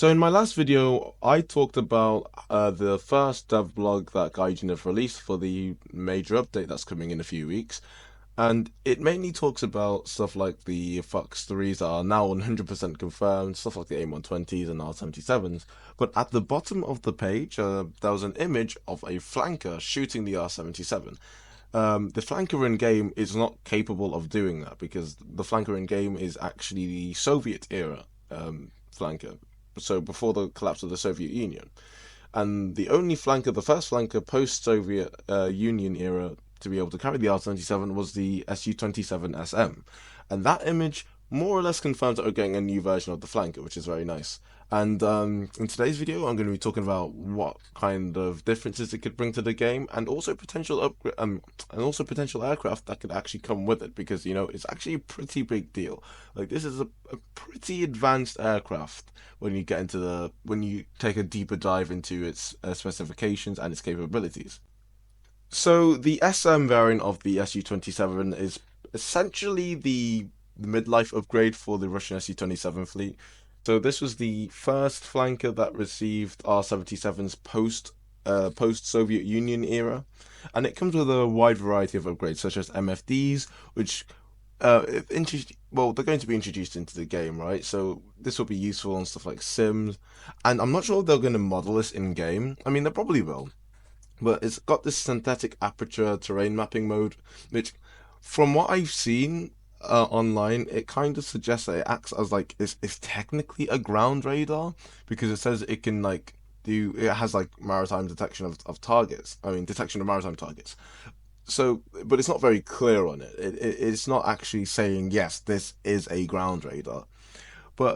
So in my last video, I talked about the first dev blog that Gaijin have released for the major update that's coming in a few weeks, and it mainly talks about stuff like the Fox 3s that are now 100% confirmed, stuff like the AIM-120s and R77s. But at the bottom of the page, there was an image of a flanker shooting the R77. The flanker in game is not capable of doing that because the flanker in game is actually the Soviet era flanker, so before the collapse of the Soviet Union. And the only flanker, the first flanker post Soviet Union era to be able to carry the R-77 was the Su-27Sm. And that image more or less confirms that we're getting a new version of the flanker, which is very nice. And in today's video, I'm going to be talking about what kind of differences it could bring to the game, and also potential aircraft that could actually come with it, because it's actually a pretty big deal. Like, this is a pretty advanced aircraft when you get into when you take a deeper dive into its specifications and its capabilities. So the SM variant of the Su-27 is essentially the midlife upgrade for the Russian Su-27 fleet. So this was the first flanker that received R-77s post Soviet Union era, and it comes with a wide variety of upgrades such as MFDs, which they're going to be introduced into the game, right? So this will be useful on stuff like Sims, and I'm not sure if they're going to model this in game. I mean, they probably will, but it's got this synthetic aperture terrain mapping mode, which, from what I've seen online, it kind of suggests that it acts as like it's technically a ground radar, because it says it can it has like maritime detection of targets. I mean, detection of maritime targets. So, but it's not very clear on it. It's not actually saying yes, this is a ground radar. But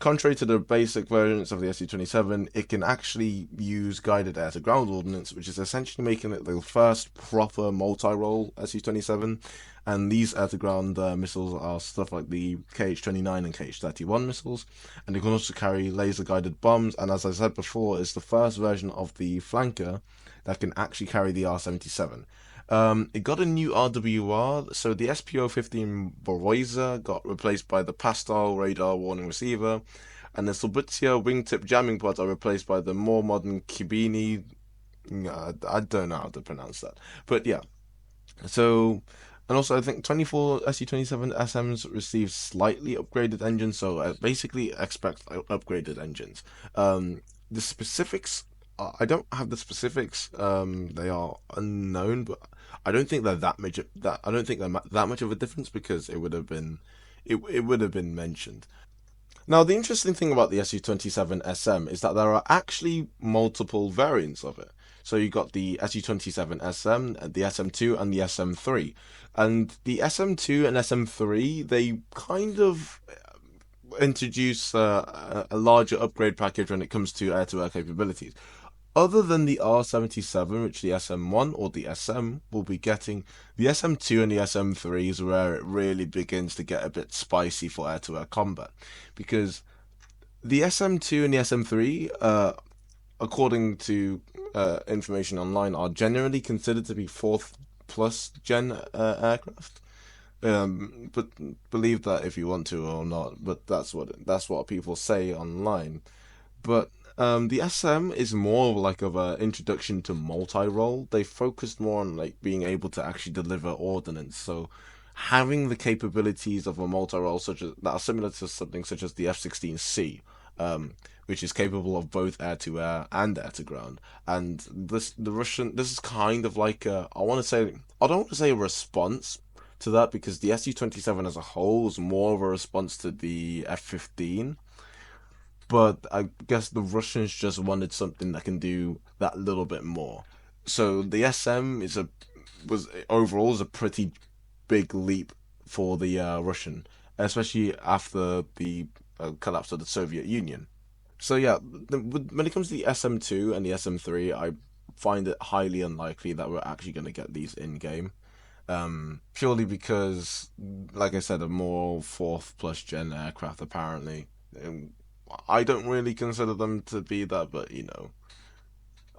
contrary to the basic versions of the Su-27, it can actually use guided air-to-ground ordnance, which is essentially making it the first proper multi-role Su-27. And these air-to-ground missiles are stuff like the KH-29 and KH-31 missiles, and they can also carry laser-guided bombs. And as I said before, it's the first version of the flanker that can actually carry the R-77. It got a new RWR, so the SPO-15 Boroiza got replaced by the Pastel radar warning receiver, and the Subutia wingtip jamming pods are replaced by the more modern Kibini. I don't know how to pronounce that, but yeah. So, and also I think 24 SU-27 SMs received slightly upgraded engines, so basically expect upgraded engines. The specifics, I don't have the specifics. They are unknown, but I don't think they're that much. I don't think they're that much of a difference, because it would have been mentioned. Now, the interesting thing about the Su-27 SM is that there are actually multiple variants of it. So you got the Su-27 SM, the SM2, and the SM3. And the SM2 and SM3, they kind of introduce a larger upgrade package when it comes to air-to-air capabilities. Other than the R-77, which the SM1 or the SM will be getting, the SM2 and the SM3 is where it really begins to get a bit spicy for air-to-air combat. Because the SM2 and the SM3, according to information online, are generally considered to be fourth plus gen aircraft. But believe that if you want to or not. But that's what people say online. But the SM is more like of an introduction to multi-role. They focused more on like being able to actually deliver ordnance. So having the capabilities of a multi-role such as that are similar to something such as the F-16C, which is capable of both air-to-air and air-to-ground. And this is kind of like I don't want to say a response to that, because the Su-27 as a whole is more of a response to the F-15, but I guess the Russians just wanted something that can do that little bit more. So the SM was overall is a pretty big leap for the Russian, especially after the collapse of the Soviet Union. So yeah, when it comes to the SM2 and the SM3, I find it highly unlikely that we're actually going to get these in game. Purely because, like I said, a more fourth plus gen aircraft apparently. I don't really consider them to be that, but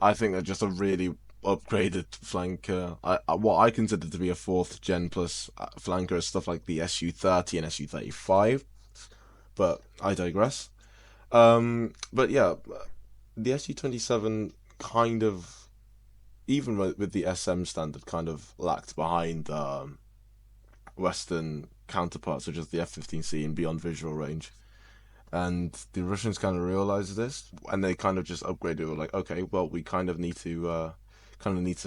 I think they're just a really upgraded flanker. What I consider to be a fourth gen plus flanker is stuff like the Su-30 and Su-35, but I digress. But yeah, the SU27 kind of, even with the SM standard, kind of lacked behind Western counterparts such as the F-15C and beyond visual range. And the Russians kind of realized this, and they kind of just upgraded. They were like, okay, well, we kind of need to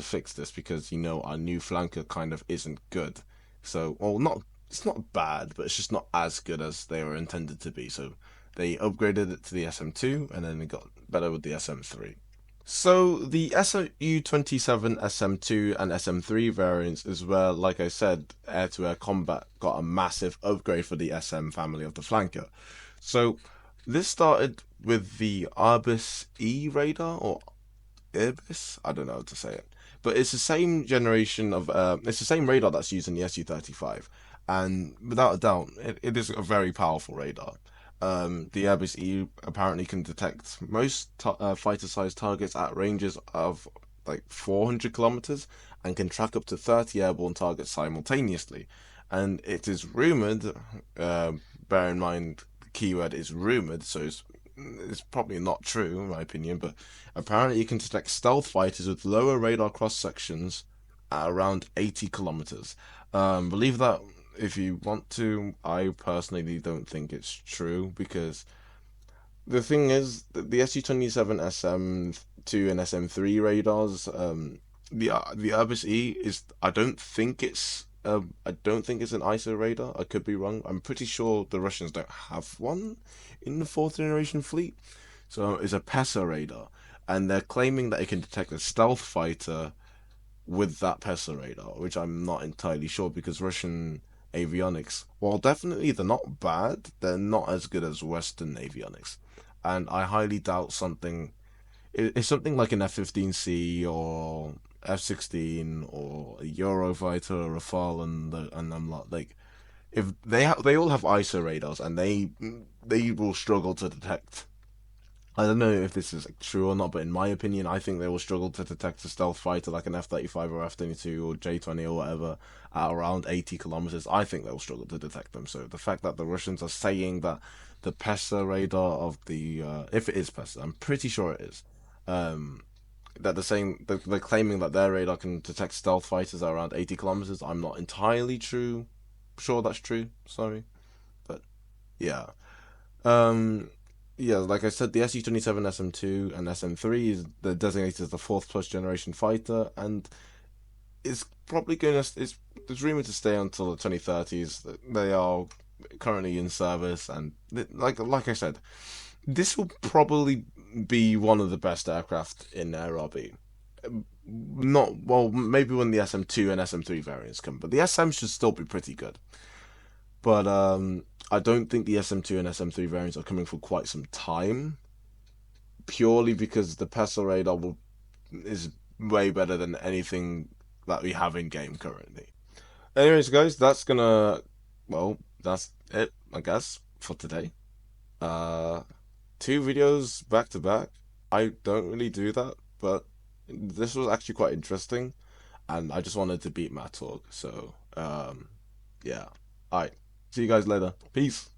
fix this because our new flanker kind of isn't good. So, well, not it's not bad, but it's just not as good as they were intended to be. So they upgraded it to the SM2, and then it got better with the SM3. So the Su-27 SM2 and SM3 variants is where, like I said, air-to-air combat got a massive upgrade for the SM family of the flanker. So this started with the Arbus E radar or Ibis. I don't know how to say it, but it's the same generation of it's the same radar that's used in the Su-35, and without a doubt, it is a very powerful radar. The Ibis E apparently can detect most fighter-sized targets at ranges of like 400 kilometers and can track up to 30 airborne targets simultaneously. And it is rumored, uh, bear in mind, the keyword is rumored, so it's probably not true in my opinion, but apparently you can detect stealth fighters with lower radar cross sections at around 80 kilometers. Believe that if you want to. I personally don't think it's true because the thing is, the SU-27 SM2 and SM3 radars, the Airbus E is. I don't think it's an ISO radar. I could be wrong. I'm pretty sure the Russians don't have one in the fourth generation fleet. So it's a PESA radar, and they're claiming that it can detect a stealth fighter with that PESA radar, which I'm not entirely sure because Russian avionics, while definitely they're not bad, they're not as good as Western avionics. And I highly doubt it's something like an F-15C or F-16 or a Eurofighter or a Rafale, and I'm like if they all have ISO radars and they will struggle to detect. I don't know if this is true or not, but in my opinion, I think they will struggle to detect a stealth fighter like an F-35 or F-22 or J-20 or whatever at around 80 kilometers. I think they'll struggle to detect them. So the fact that the Russians are saying that the PESA radar of the, if it is PESA, I'm pretty sure it is, um, that they're claiming that their radar can detect stealth fighters at around 80 kilometers. I'm not entirely sure that's true. Sorry, but yeah. Um, yeah, like I said, the SU-27 SM2 and SM3 is the designated as the fourth plus generation fighter, and it's probably going to. It's rumored to stay until the 2030s. They are currently in service, and like I said, this will probably be one of the best aircraft in Air RB. Not well, maybe when the SM2 and SM3 variants come, but the SM should still be pretty good. But I don't think the SM2 and SM3 variants are coming for quite some time, purely because the PESEL radar is way better than anything that we have in game currently. Anyways, guys, that's it, I guess, for today. Uh, Two videos back to back. I don't really do that, but this was actually quite interesting, and I just wanted to beat my talk. So, yeah. All right. See you guys later. Peace.